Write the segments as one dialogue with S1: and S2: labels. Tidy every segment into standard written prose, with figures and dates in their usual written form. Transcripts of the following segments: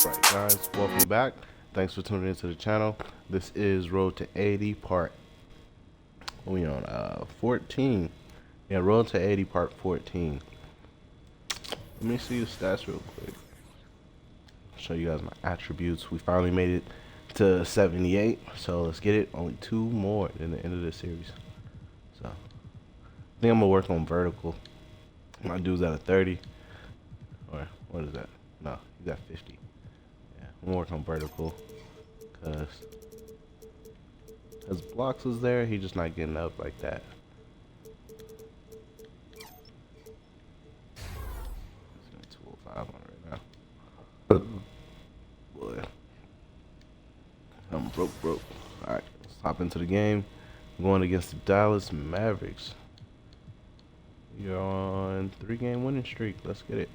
S1: Right, guys, welcome back. Thanks for tuning into the channel. This is Road to 80 part. We on 14. Yeah, Road to 80 part 14. Let me see the stats real quick. Show you guys my attributes. We finally made it to 78, so let's get it. Only 2 more than the end of this series. So I think I'm gonna work on vertical. My dude's at a 30. Or what is that? No, he's at 50. Yeah, I'm gonna work on vertical because his blocks was there. He's just not getting up like that. It's 205 on it right now. Boy, I'm broke. All right, let's hop into the game. I'm going against the Dallas Mavericks. You're on 3-game winning streak. Let's get it.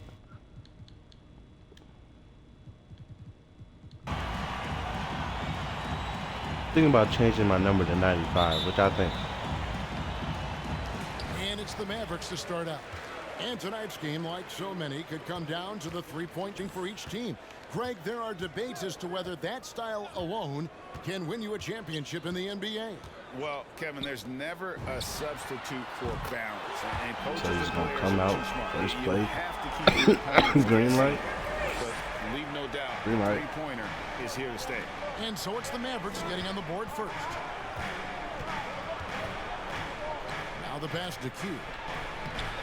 S1: Thinking about changing my number to 95, which I think.
S2: And it's the Mavericks to start out. And tonight's game, like so many, could come down to the three-pointing for each team. Greg, there are debates as to whether that style alone can win you a championship in the NBA.
S3: Well, Kevin, there's never a substitute for balance. And coaches
S1: So he's
S3: and
S1: gonna
S3: players
S1: come
S3: are
S1: out
S3: too smart.
S1: first
S3: You
S1: play.
S3: have to keep your opponents
S1: Green light.
S3: But leave no doubt,
S1: Green light.
S3: three-pointer is here to stay.
S2: And so it's the Mavericks getting on the board first. Now the pass to Q.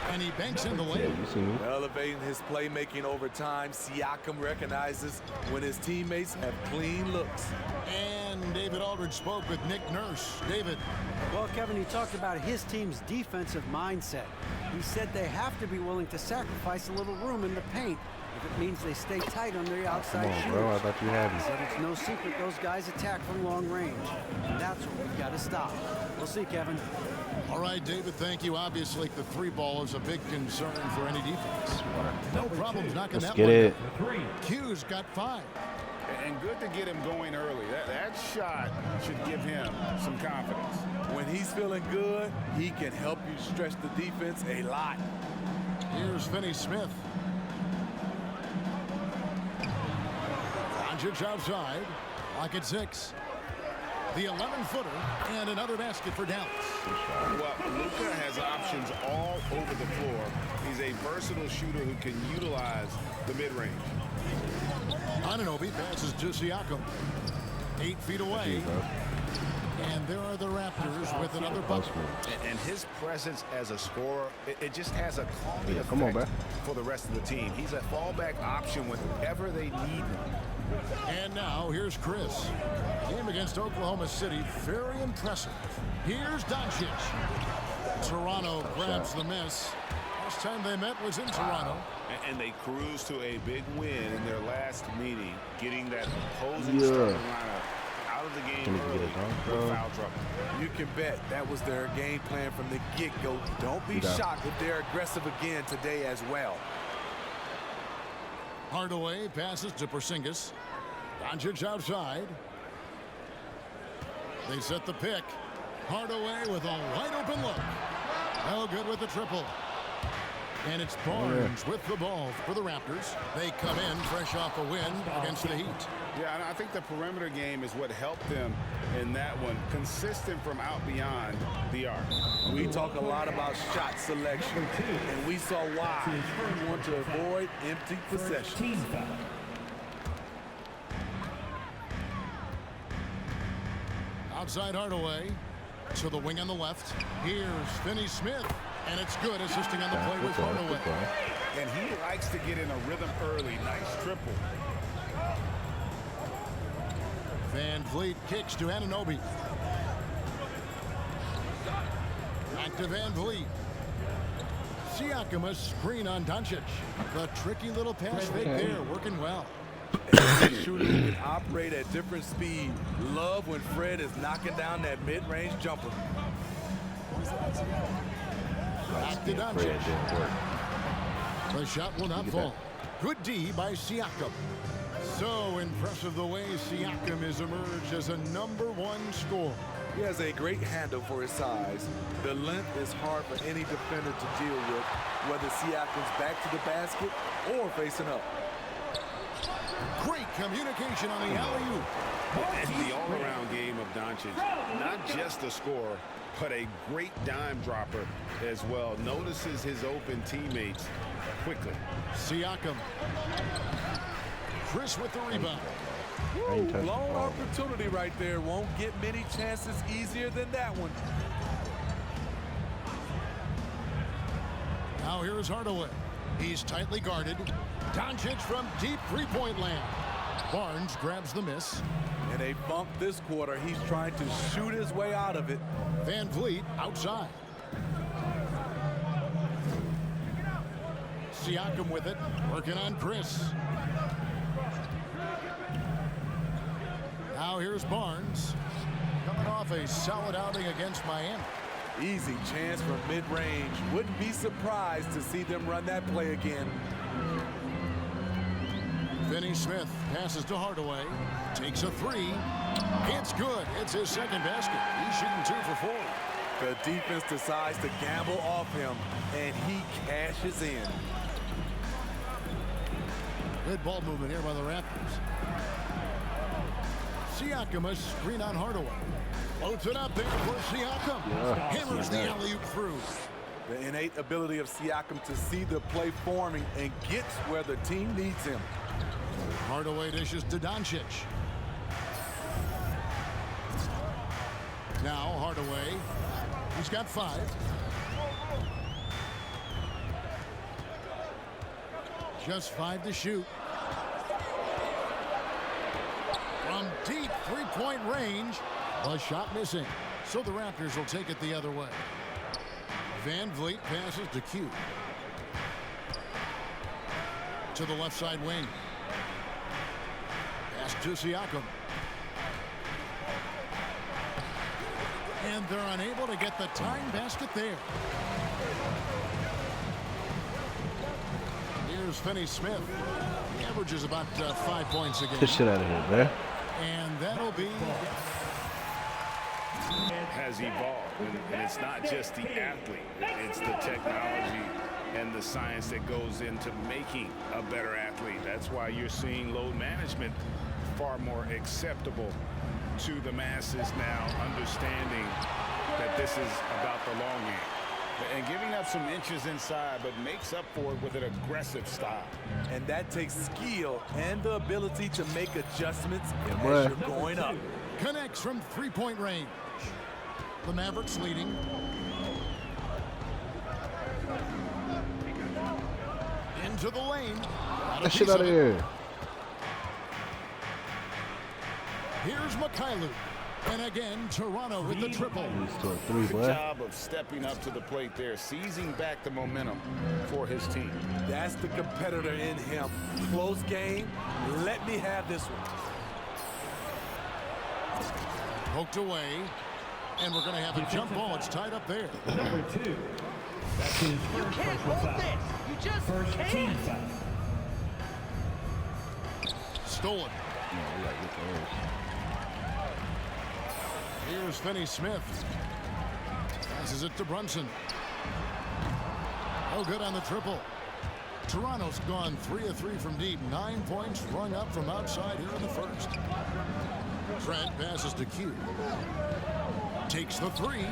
S2: And he banks in the
S1: Yeah,
S2: lane.
S1: you see me?
S4: Elevating his playmaking over time, Siakam recognizes when his teammates have clean looks.
S2: And David Aldridge spoke with Nick Nurse. David.
S5: Well, Kevin, he talked about his team's defensive mindset. He said they have to be willing to sacrifice a little room in the paint if it means they stay tight on their outside
S1: Come on,
S5: shooters.
S1: bro. I thought you had
S5: He
S1: me.
S5: said it's no secret those guys attack from long range, and that's what we've got to stop. We'll see, Kevin.
S2: All right, David, thank you. Obviously, the three ball is a big concern for any defense. No problems knocking
S1: Let's
S2: that
S1: get
S2: one
S1: it.
S2: down. Q's got 5.
S3: And good to get him going early. That shot should give him some confidence.
S4: When he's feeling good, he can help you stretch the defense a lot.
S2: Here's Finney Smith. Doncic outside. Lock at 6. The 11-footer and another basket for Dallas.
S3: Well, Luka has options all over the floor. He's a versatile shooter who can utilize the mid-range.
S2: Anunoby passes to Siakam. 8 feet away. And there are the Raptors with another bucket.
S3: And his presence as a scorer, it just has a calming effect
S1: come on, man.
S3: for the rest of the team. He's a fallback option whenever they need him.
S2: And now here's Chris. Game against Oklahoma City, very impressive. Here's Doncic. Toronto grabs the miss. Last time they met was in Toronto.
S3: And they cruise to a big win in their last meeting, getting that opposing
S1: Yeah.
S3: starting lineup out of the game
S1: Can we get
S3: early
S1: it done,
S3: with
S1: bro?
S3: foul trouble.
S4: You can bet that was their game plan from the get-go. Don't be
S1: Yeah.
S4: shocked if they're aggressive again today as well.
S2: Hardaway passes to Porzingis. Doncic outside. They set the pick. Hardaway with a wide open look. No good with the triple. And it's Barnes with the ball for the Raptors. They come in fresh off a win against the Heat.
S3: Yeah, and I think the perimeter game is what helped them in that one. Consistent from out beyond the arc.
S4: We talk a lot about shot selection, and we saw why. We want to avoid empty possessions.
S2: Outside Hardaway to the wing on the left. Here's Finney Smith. And it's good, assisting on the play with Hardaway.
S3: And he likes to get in a rhythm early. Nice triple.
S2: Van Vliet kicks to Anunoby. Back to Van Vliet. Siakam, a screen on Doncic. The tricky little pass fake there, working well.
S4: Shooter who can operate at different speed. Love when Fred is knocking down that mid-range jumper.
S2: Back to Doncic. The shot will not fall. Good D by Siakam. So impressive the way Siakam has emerged as a #1 scorer.
S4: He has a great handle for his size. The length is hard for any defender to deal with, whether Siakam's back to the basket or facing up.
S2: Great communication on the alley-oop.
S3: And the all-around game of Doncic, not just a scorer, but a great dime dropper as well. Notices his open teammates quickly.
S2: Siakam. Chris with the rebound.
S4: Blown opportunity right there. Won't get many chances easier than that one.
S2: Now here's Hardaway. He's tightly guarded. Doncic from deep three-point land. Barnes grabs the miss.
S4: And they bumped this quarter. He's trying to shoot his way out of it.
S2: Van Vliet outside. Siakam with it, working on Chris. Now here's Barnes, coming off a solid outing against Miami.
S4: Easy chance from mid-range. Wouldn't be surprised to see them run that play again.
S2: Finney Smith passes to Hardaway, takes a three. It's good. It's his second basket. He's shooting 2 for 4.
S4: The defense decides to gamble off him, and he cashes in.
S2: Good ball movement here by the Raptors. Siakam, a screen on Hardaway. Floats it up there for Siakam. Hammers the alley-oop through.
S4: The innate ability of Siakam to see the play forming and gets where the team needs him.
S2: Hardaway dishes to Doncic. Now Hardaway. He's got 5. Just 5 to shoot. From deep three-point range. The shot missing. So the Raptors will take it the other way. Van Vliet passes to Q. To the left side wing. Pass to Siakam. And they're unable to get the tying basket there. Here's Finney Smith. He averages about 5 points a game.
S1: Get shit out of here, man.
S2: And that'll be...
S3: Has evolved, and it's not just the athlete, it's the technology and the science that goes into making a better athlete. That's why you're seeing load management far more acceptable to the masses now, understanding that this is about the long game. And giving up some inches inside, but makes up for it with an aggressive style.
S4: And that takes skill and the ability to make adjustments as
S1: boy.
S4: you're going up.
S2: Connects from three-point range. The Mavericks leading. Into the lane.
S1: Get shit out of here.
S2: Here's Mikhailuk. And again, Toronto with the triple.
S1: He's to a 3,
S3: Good
S1: boy.
S3: job of stepping up to the plate there, seizing back the momentum for his team.
S4: That's the competitor in him. Close game. Let me have this one.
S2: Poked away. And we're going to have a jump ball. It's tied up there.
S6: Number 2. That's his first personal foul.
S7: You just
S6: First team
S7: can't.
S6: foul.
S2: Stolen.
S1: No, we gotta get those.
S2: Here's Finney Smith. Passes it to Brunson. No good on the triple. Toronto's gone 3 of 3 from deep. 9 points rung up from outside here in the first. Trent passes to Q. Takes the 3.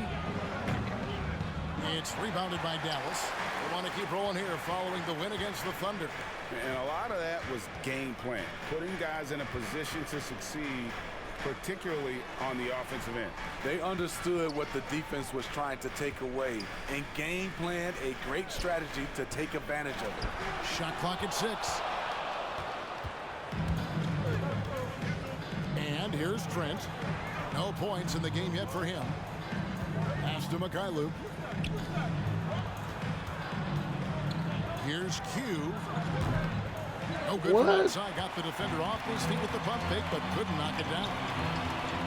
S2: It's rebounded by Dallas. They want to keep rolling here following the win against the Thunder.
S3: And a lot of that was game plan, putting guys in a position to succeed, particularly on the offensive end.
S4: They understood what the defense was trying to take away and game planned a great strategy to take advantage of it.
S2: Shot clock at 6. And here's Trent. No points in the game yet for him. Pass to Mikhailuk. Here's Q. No good from outside. Got the defender off his feet with the pump fake, but couldn't knock it down.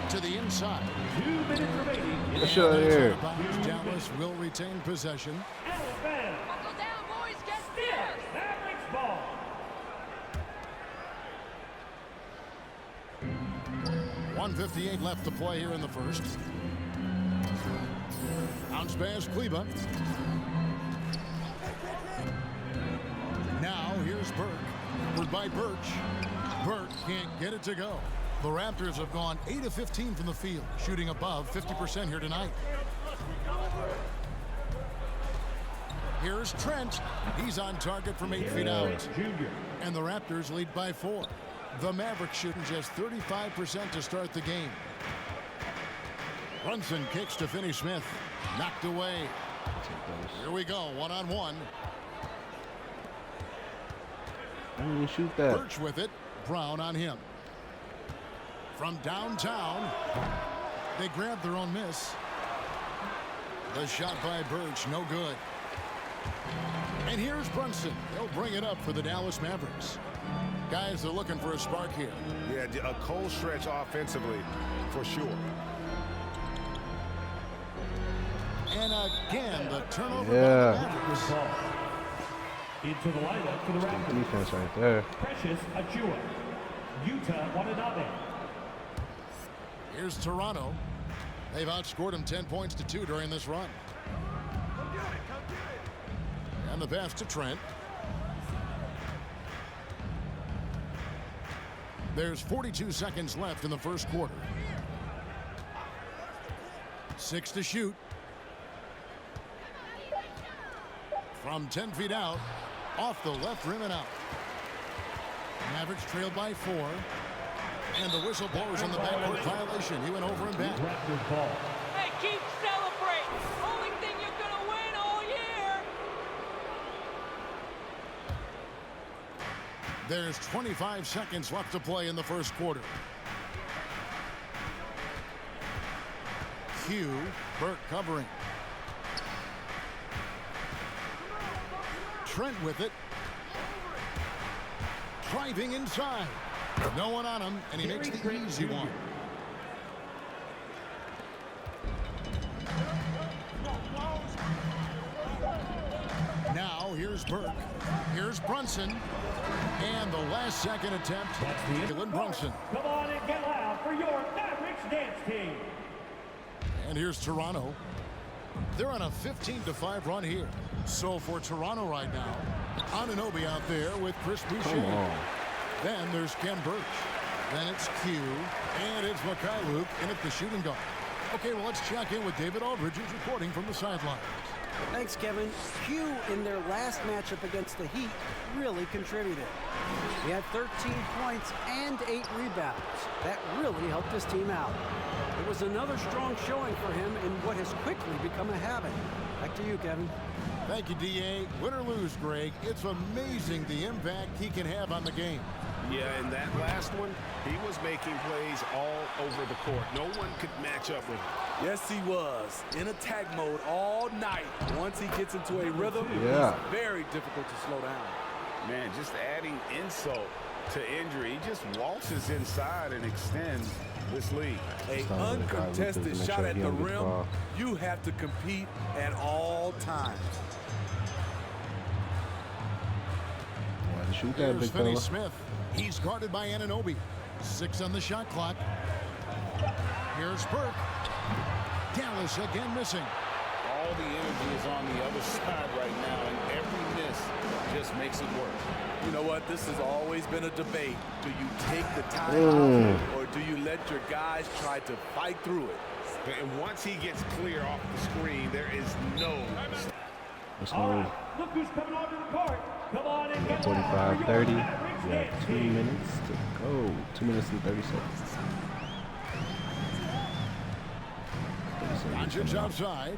S2: To the inside.
S6: 2 minutes remaining.
S1: Get shit out of here.
S2: Dallas will retain possession.
S6: Alabama.
S7: Buckle down, boys. Get there.
S6: Mavericks ball.
S2: .158 left to play here in the first. Bounce pass, Kleba. Now here's Burke. Forward by Birch. Burke can't get it to go. The Raptors have gone 8 of 15 from the field, shooting above 50% here tonight. Here's Trent. He's on target from 8 feet out. And the Raptors lead by 4. The Mavericks shooting just 35% to start the game. Brunson kicks to Finney Smith. Knocked away. Here we go, one-on-one.
S1: Shoot that.
S2: Birch with it. Brown on him. From downtown, they grab their own miss. The shot by Birch, no good. And here's Brunson. They'll bring it up for the Dallas Mavericks. Guys are looking for a spark here.
S3: Yeah, a cold stretch offensively, for sure.
S2: And again, the turnover
S1: Yeah.
S2: by the Mavericks.
S6: Into the lineup for the Raptors.
S1: Defense right there.
S6: Precious Achiuwa. Utah Watanabe.
S2: Here's Toronto. They've outscored them 10 points to 2 during this run. And the pass to Trent. There's 42 seconds left in the first quarter. 6 to shoot. From 10 feet out, off the left rim and out. Mavericks trailed by 4. And the whistle blows on the backcourt violation. He went over and back.
S6: Raptors ball.
S7: Hey, keep celebrating. Only thing you're gonna win all year.
S2: There's 25 seconds left to play in the first quarter. Q, Burke covering. Trent with it. Driving inside. No one on him, and he makes the easy one. Now, here's Burke. Here's Brunson. And the last second attempt, Jalen Brunson.
S6: Come on and get loud for your Mavericks dance team.
S2: And here's Toronto. They're on a 15-5 run here. So for Toronto right now, Anunoby out there with Chris Boucher. Then there's Ken Birch. Then it's Q. And it's Mikhailuk in at the shooting guard. Okay, well, let's check in with David Aldridge, who's reporting from the sidelines.
S5: Thanks, Kevin. Q in their last matchup against the Heat really contributed. He had 13 points and 8 rebounds. That really helped his team out. It was another strong showing for him in what has quickly become a habit. Back to you, Kevin.
S2: Thank you, D.A. Win or lose, Greg, it's amazing the impact he can have on the game.
S3: Yeah, in that last one, he was making plays all over the court. No one could match up with him.
S4: Yes, he was. In attack mode all night. Once he gets into a rhythm,
S1: Yeah.
S4: it's very difficult to slow down.
S3: Man, just adding insult to injury. He just waltzes inside and extends this lead.
S4: A
S1: Stop it,
S4: uncontested
S1: Lucas, make
S4: shot
S1: sure
S4: at
S1: he
S4: the
S1: don't get
S4: rim,
S1: fouled.
S4: you have to compete at all times.
S1: Shoot that,
S2: Here's
S1: big
S2: Finney
S1: fella.
S2: Smith. He's guarded by Anunoby. 6 on the shot clock. Here's Burke. Dallas again missing.
S3: All the energy is on the other side right now, and every miss just makes it work.
S4: You know what? This has always been a debate. Do you take the time out, or do you let your guys try to fight through it?
S3: And once he gets clear off the screen, there is no...
S1: Let's
S6: All
S1: move.
S6: right, look who's coming onto the court. Come on and get
S1: 45, 30. We
S6: Mavericks
S1: got
S6: dance
S1: 2
S6: team.
S1: minutes to go. 2 minutes and 30 seconds. 30 seconds
S2: Doncic
S1: coming up.
S2: outside.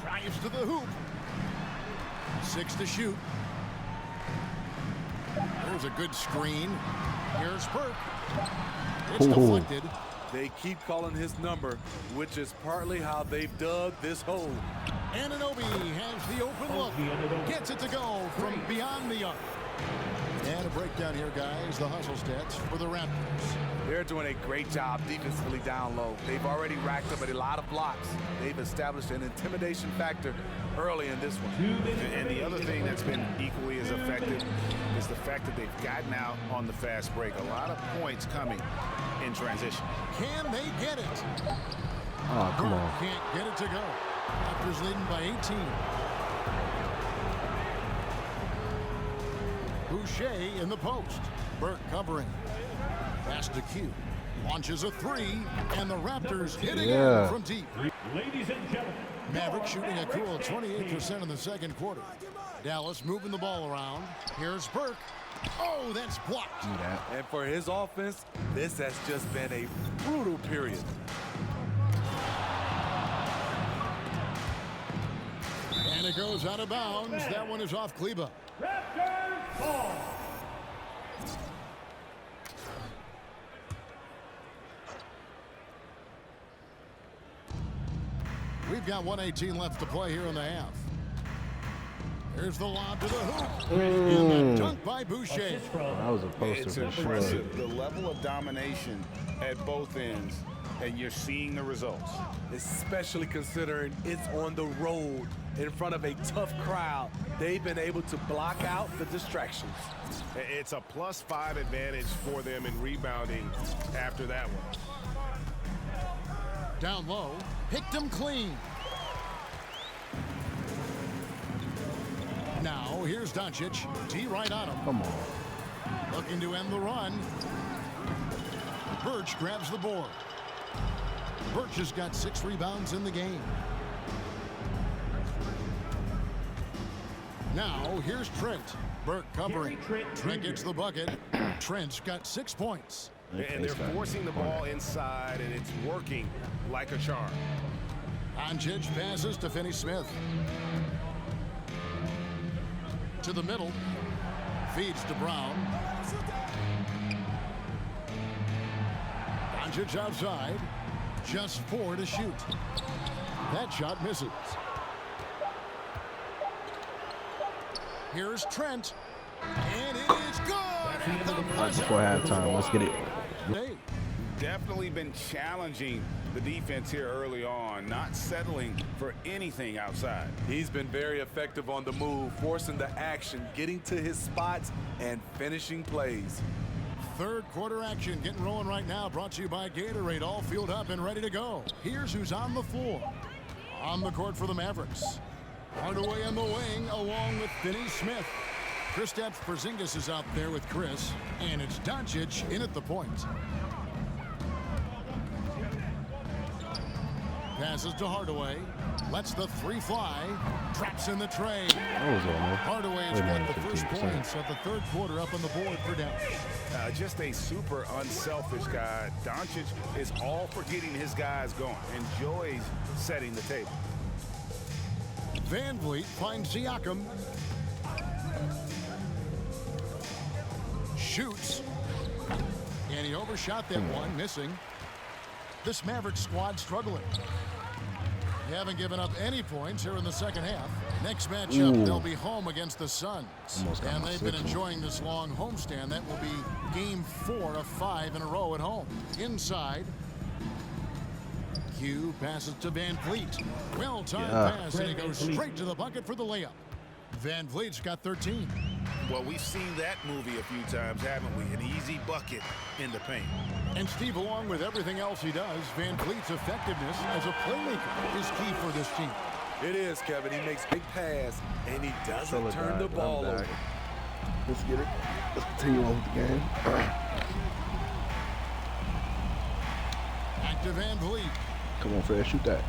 S2: Drives to the hoop. 6 to shoot. There's a good screen. Here's Burke. It's
S1: Ooh.
S2: deflected.
S4: They keep calling his number, which is partly how they've dug this hole.
S2: Anunoby has the open look. Gets it to go from beyond the arc. And a breakdown here, guys. The hustle stats for the Raptors.
S4: They're doing a great job defensively down low. They've already racked up a lot of blocks. They've established an intimidation factor early in this one.
S3: And the other thing that's been equally as effective is the fact that they've gotten out on the fast break. A lot of points coming in transition.
S2: Can they get it?
S1: Oh, come on.
S2: Can't get it to go. Raptors leading by 18. Boucher in the post. Burke covering. Pass to Q. Launches a three, and the Raptors hit again from deep.
S6: Ladies and gentlemen,
S2: Mavericks shooting a cool 28% in the second quarter. Dallas moving the ball around. Here's Burke. Oh, that's blocked.
S4: And for his offense, this has just been a brutal period.
S2: And it goes out of bounds. That one is off Kleba.
S6: Raptors ball.
S2: We've got 1:18 left to play here in the half. Here's the lob to the hoop. And the dunk by Boucher.
S1: That was a poster
S3: It's
S1: for sure.
S3: impressive, the level of domination at both ends, and you're seeing the results.
S4: Especially considering it's on the road in front of a tough crowd. They've been able to block out the distractions.
S3: It's a +5 advantage for them in rebounding after that one.
S2: Down low. Picked him clean. Now, here's Doncic. D right on him.
S1: Come on.
S2: Looking to end the run. Birch grabs the board. Birch has got 6 rebounds in the game. Now, here's Trent. Burke covering. Trent gets the bucket. Trent's got 6 points.
S3: And they're forcing the ball inside, and it's working like a charm.
S2: Doncic passes to Finney-Smith. To the middle. Feeds to Brown. Doncic outside. Just 4 to shoot. That shot misses. Here's Trent. And it is good.
S1: Right before halftime. Let's get it.
S3: Definitely been challenging the defense here early on, not settling for anything outside.
S4: He's been very effective on the move, forcing the action, getting to his spots, and finishing plays.
S2: Third quarter action getting rolling right now, brought to you by Gatorade, all fueled up and ready to go. Here's who's on the floor. On the court for the Mavericks. Hardaway in the wing along with Finney-Smith. Kristaps Porzingis is out there with Chris, and it's Doncic in at the point. Passes to Hardaway. Lets the 3 fly. Traps in the tray.
S1: That was all, man.
S2: Hardaway has got the first points of the third quarter up on the board for Dallas.
S3: Just a super unselfish guy. Doncic is all for getting his guys going. Enjoys setting the table.
S2: Van Vliet finds Siakam. Shoots. And he overshot that one, missing. This Mavericks squad struggling. They haven't given up any points here in the second half. Next matchup, they'll be home against the Suns. And they've been enjoying this long homestand. That will be game 4 of 5 in a row at home. Inside. Q passes to Van Vliet. Well-timed pass, and he goes straight to the bucket for the layup. Van Vliet's got 13.
S3: Well, we've seen that movie a few times, haven't we? An easy bucket in the paint.
S2: And Steve, along with everything else he does, Van Vliet's effectiveness as a playmaker is key for this team.
S4: It is, Kevin. He makes big pass, and he doesn't turn the ball over.
S1: Let's get it. Let's continue on with the game.
S2: Back to Van Vliet.
S1: Come on, Fred, shoot that.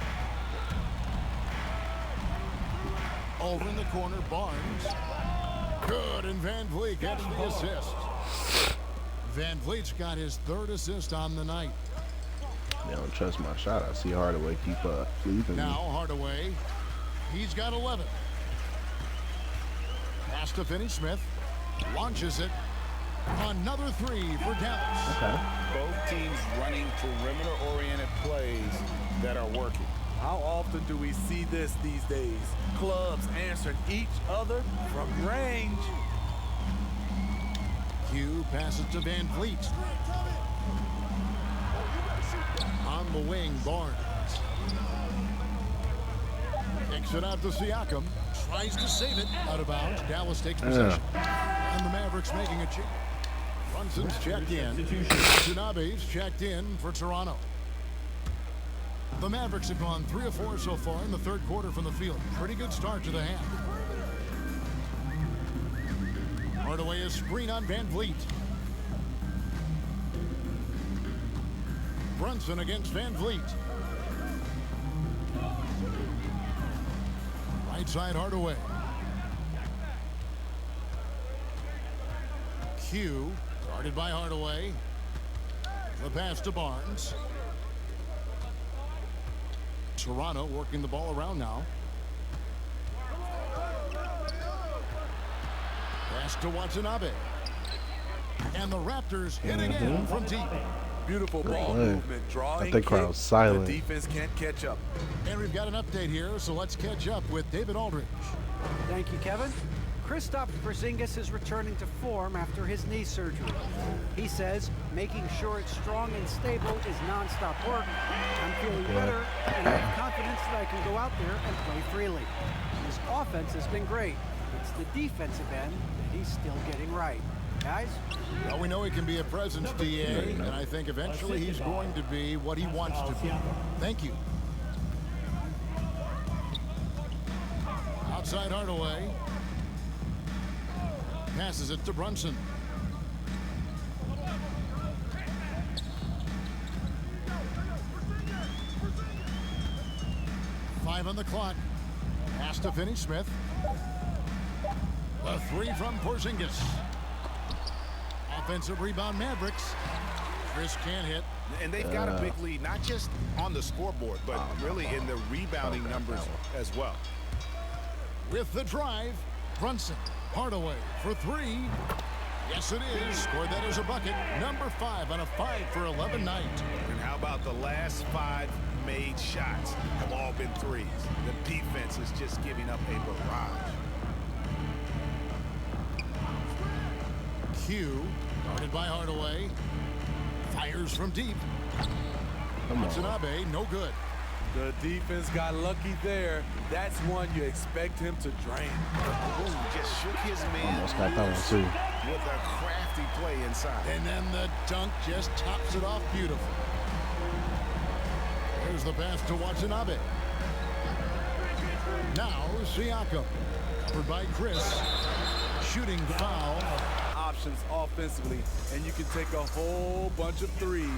S2: Over in the corner, Barnes. Good, and Van Vliet gets the assist. Van Vliet's got his 3rd assist on the night.
S1: They don't trust my shot. I see Hardaway keep leaving.
S2: Now Hardaway, he's got 11. Pass to Finney-Smith, launches it. Another 3 for Dallas.
S1: Okay.
S3: Both teams running perimeter-oriented plays that are working.
S4: How often do we see this these days? Clubs answering each other from range.
S2: Q passes to Van Vliet. On the wing, Barnes. Kicks it out to Siakam. Tries to save it. Out of bounds. Dallas takes possession. And the Mavericks making a change. Brunson's checked in. Tsunabe's checked in for Toronto. The Mavericks have gone 3 of 4 so far in the third quarter from the field. Pretty good start to the half. Hardaway is screen on Van Vliet. Brunson against Van Vliet. Right side Hardaway. Q guarded by Hardaway. The pass to Barnes. Toronto working the ball around now. Pass to Watanabe. And the Raptors hit again from deep.
S4: Beautiful ball movement, drawing.
S1: I think crowd's silent.
S4: The defense can't catch up.
S2: And we've got an update here, so let's catch up with David Aldridge.
S5: Thank you, Kevin. Kristaps Porzingis is returning to form after his knee surgery. He says making sure it's strong and stable is nonstop work. I'm feeling better and I have confidence that I can go out there and play freely. His offense has been great. It's the defensive end that he's still getting right. Guys?
S2: Well, we know he can be a presence, DA, and I think eventually he's going to be what he wants to be. Thank you. Outside Hardaway. Passes it to Brunson. Five on the clock. Pass to Finney-Smith. A three from Porzingis. Offensive rebound Mavericks. Chris can't hit.
S3: And they've got a big lead, not just on the scoreboard, but really in the rebounding numbers as well.
S2: With the drive, Brunson. Hardaway for three. Yes, it is. Scored that as a bucket. Number 5 on a 5-for-11 night.
S3: And how about the last 5 made shots have all been threes? The defense is just giving up a barrage.
S2: Q, guarded by Hardaway. Fires from deep. Watanabe, no good.
S4: The defense got lucky there. That's one you expect him to drain.
S3: Ooh, just shook his man
S1: Almost got that one too.
S3: with a crafty play inside.
S2: And then the dunk just tops it off beautiful. There's the pass to Watanabe. Now Siakam, covered by Chris. Shooting foul.
S4: Options offensively, and you can take a whole bunch of threes.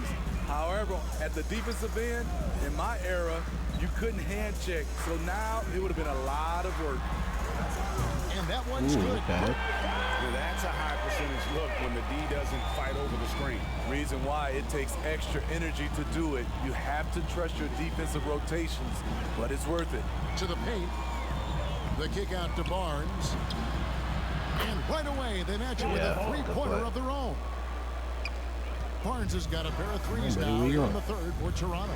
S4: However, at the defensive end, in my era, you couldn't hand check, so now it would have been a lot of work.
S2: And that one's good.
S1: Okay.
S3: Well, that's a high percentage look when the D doesn't fight over the screen.
S4: Reason why it takes extra energy to do it. You have to trust your defensive rotations, but it's worth it.
S2: To the paint. The kick out to Barnes. And right away, they match it with a three-pointer of their own. Barnes has got a pair of threes now here in the third for Toronto.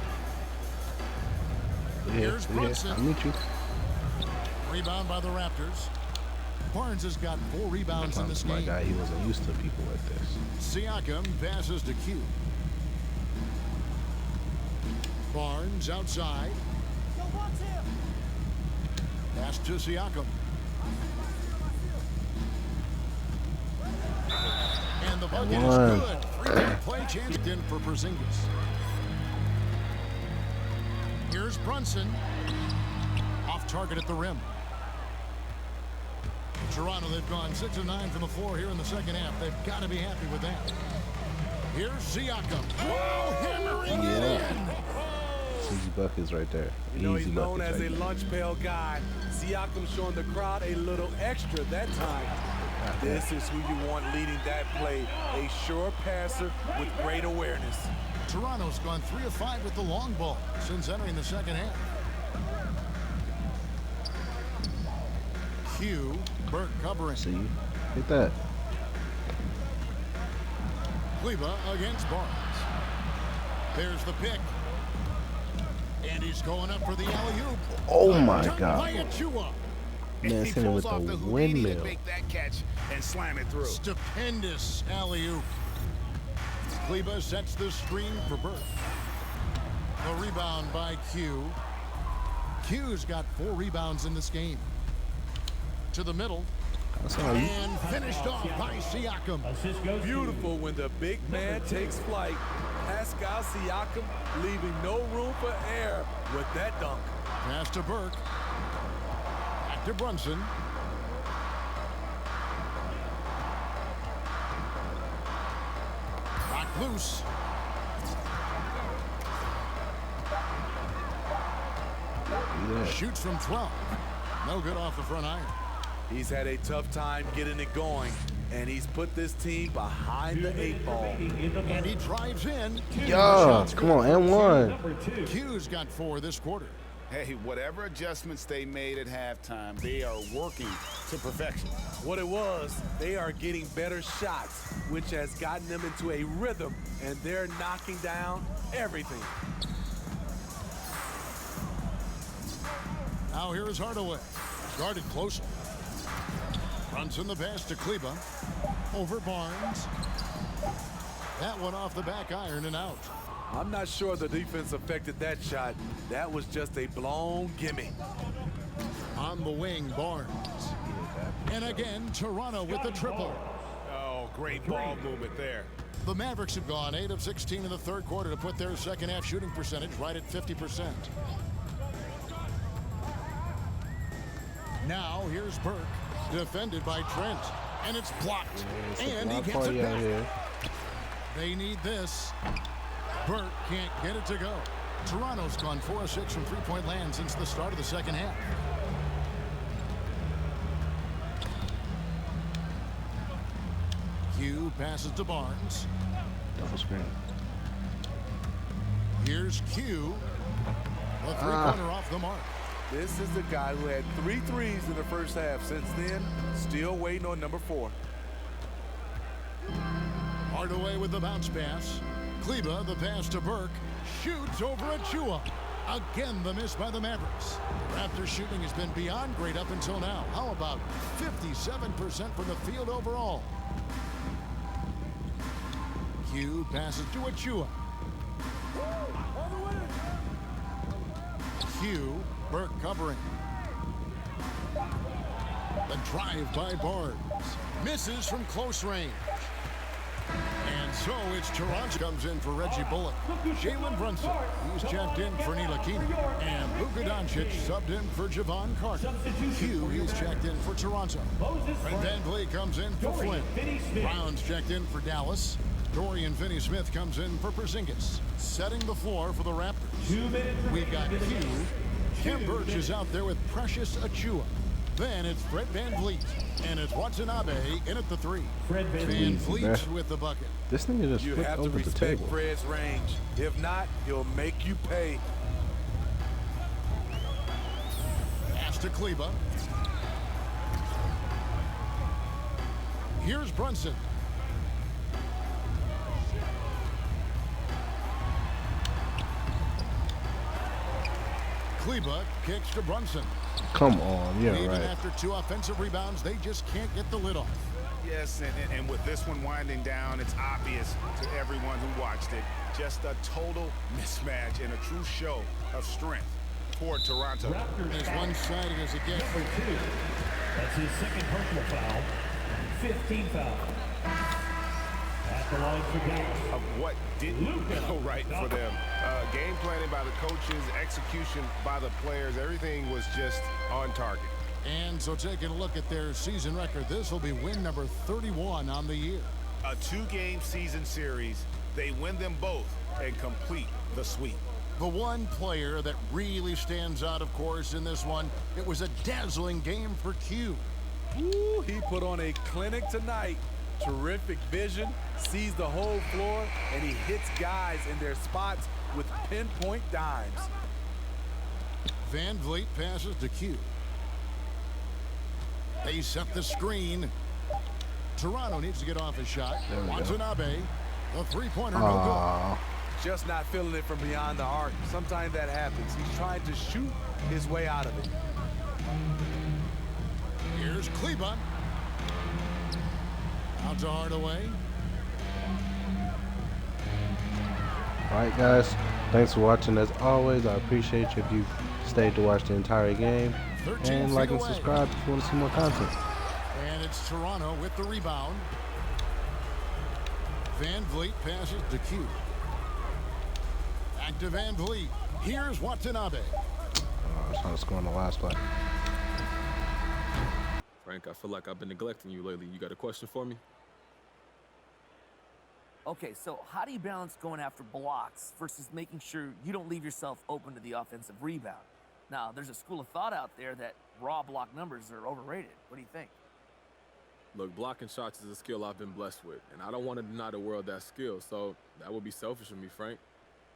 S2: Here's Brunson.
S1: I'll meet you.
S2: Rebound by the Raptors. Barnes has got 4 rebounds in this
S1: My
S2: game.
S1: guy, he wasn't used to people like this.
S2: Siakam passes to Q. Barnes outside. Pass to Siakam. And the bucket is good. 3-point play chance in for Porzingis. Here's Brunson. Off target at the rim. Toronto, they've gone 6 of 9 from the floor here in the second half. They've got to be happy with that. Here's Siakam. Whoa, hammering it in.
S1: Easy buckets right there.
S4: You know, he's
S1: Easy
S4: known
S1: buckets
S4: as
S1: right
S4: a
S1: there.
S4: lunch pail guy. Siakam showing the crowd a little extra that time. This is who you want leading that play. A sure passer with great awareness.
S2: Toronto's gone 3 of 5 with the long ball since entering the second half. Q, Burke covering.
S1: See, hit that.
S2: Kleba against Barnes. There's the pick. And he's going up for the alley-oop.
S1: Oh my
S2: Done
S1: God.
S2: by Achua.
S1: Man,
S3: He
S1: sitting
S3: pulls
S1: with
S3: off
S1: the
S3: the Houdini to
S1: windmill.
S3: make that catch and slam it through.
S2: Stupendous alley-oop. Kleba sets the screen for Burke. The rebound by Q. Q's got 4 rebounds in this game. To the middle.
S1: That's all you.
S2: And finished off by Siakam.
S6: Assist goes to
S4: Beautiful when the big man takes flight. Pascal Siakam leaving no room for error with that dunk.
S2: Pass to Burke. Back to Brunson. Loose.
S1: Yeah.
S2: Shoots from 12. No good off the front iron.
S4: He's had a tough time getting it going, and he's put this team behind the 8 ball.
S2: And he drives in.
S1: Yeah, come on, and one.
S2: Q's got 4 this quarter.
S3: Hey, whatever adjustments they made at halftime, they are working to perfection.
S4: What it was, they are getting better shots, which has gotten them into a rhythm, and they're knocking down everything.
S2: Now here is Hardaway. Guarded closely. Brunson the pass to Kleba. Over Barnes. That one off the back iron and out.
S4: I'm not sure the defense affected that shot. That was just a blown gimme.
S2: On the wing, Barnes. And again, Toronto with the triple.
S3: Oh, great ball movement there.
S2: The Mavericks have gone 8 of 16 in the third quarter to put their second half shooting percentage right at 50%. Now here's Burke, defended by Trent, and it's blocked. And he gets it back. They need this. Burke can't get it to go. Toronto's gone 4 of 6 from three-point land since the start of the second half. Q passes to Barnes.
S1: Double screen.
S2: Here's Q. The three-pointer off the mark.
S4: This is the guy who had 3 threes in the first half. Since then, still waiting on number 4.
S2: Hardaway with the bounce pass. Kleba, the pass to Burke. Shoots over Achua. Again, the miss by the Mavericks. Raptors shooting has been beyond great up until now. How about 57% from the field overall? Q passes to Achua. Q, Burke covering. The drive by Barnes. Misses from close range. And so it's Toronto comes in for Reggie Bullock. Jalen Brunson, he's checked in for Ntilikina. And Luka Doncic subbed in for Javon Carter. Q, he's checked in for Toronto. Fred VanVleet comes in for Flynn. Brown's checked in for Dallas. Dorian Finney-Smith comes in for Porzingis. Setting the floor for the Raptors. We've got Q. Khem Birch is out there with Precious Achua. Then it's Fred VanVleet. And it's Watanabe in at the 3. VanVleet with the bucket.
S1: This nigga just
S4: You
S1: flipped
S4: have to
S1: over the
S4: respect
S1: table.
S4: Fred's range. If not, he'll make you pay.
S2: Pass to Kleba. Here's Brunson. Kleba kicks to Brunson.
S1: Come on, yeah,
S2: Even
S1: right.
S2: after 2 offensive rebounds, they just can't get the lid off.
S3: Yes, and with this one winding down, it's obvious to everyone who watched it. Just a total mismatch and a true show of strength for Toronto.
S2: As one-sided as it gets.
S6: Number 2. That's his second personal foul. 15 foul. At the line for Dallas.
S3: Of what didn't go right for them. Game planning by the coaches, execution by the players, everything was just on target.
S2: And so taking a look at their season record, this will be win number 31 on the year.
S3: A 2-game season series, they win them both and complete the sweep.
S2: The one player that really stands out, of course, in this one, it was a dazzling game for Q.
S4: Ooh, he put on a clinic tonight. Terrific vision, sees the whole floor, and he hits guys in their spots with pinpoint dimes.
S2: VanVleet passes to Q. They set the screen. Toronto needs to get off a shot. Watanabe, the three-pointer, no
S4: Just not feeling it from beyond the arc. Sometimes that happens. He's trying to shoot his way out of it.
S2: Here's Kleba. Out to Hardaway.
S1: All right, guys. Thanks for watching. As always, I appreciate you if you stayed to watch the entire game.
S2: 13
S1: And like
S2: feet
S1: and
S2: away.
S1: subscribe if you want to see more content.
S2: And it's Toronto with the rebound. VanVleet passes to Q. Back to VanVleet. Here's Watanabe.
S1: I was trying to score on the last play.
S8: Frank, I feel like I've been neglecting you lately. You got a question for me? Okay, so how do you balance going after blocks versus making sure you don't leave yourself open to the offensive rebound? Now, there's a school of thought out there that raw block numbers are overrated. What do you think?
S9: Look, blocking shots is a skill I've been blessed with, and I don't want to deny the world that skill, so that would be selfish of me, Frank.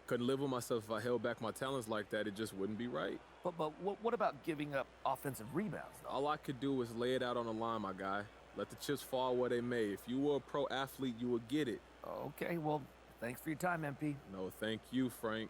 S9: Couldn't live with myself if I held back my talents like that. It just wouldn't be right.
S8: But what about giving up offensive rebounds, though?
S9: All I could do was lay it out on the line, my guy. Let the chips fall where they may. If you were a pro athlete, you would get it.
S8: Okay, well, thanks for your time, MP.
S9: No, thank you, Frank.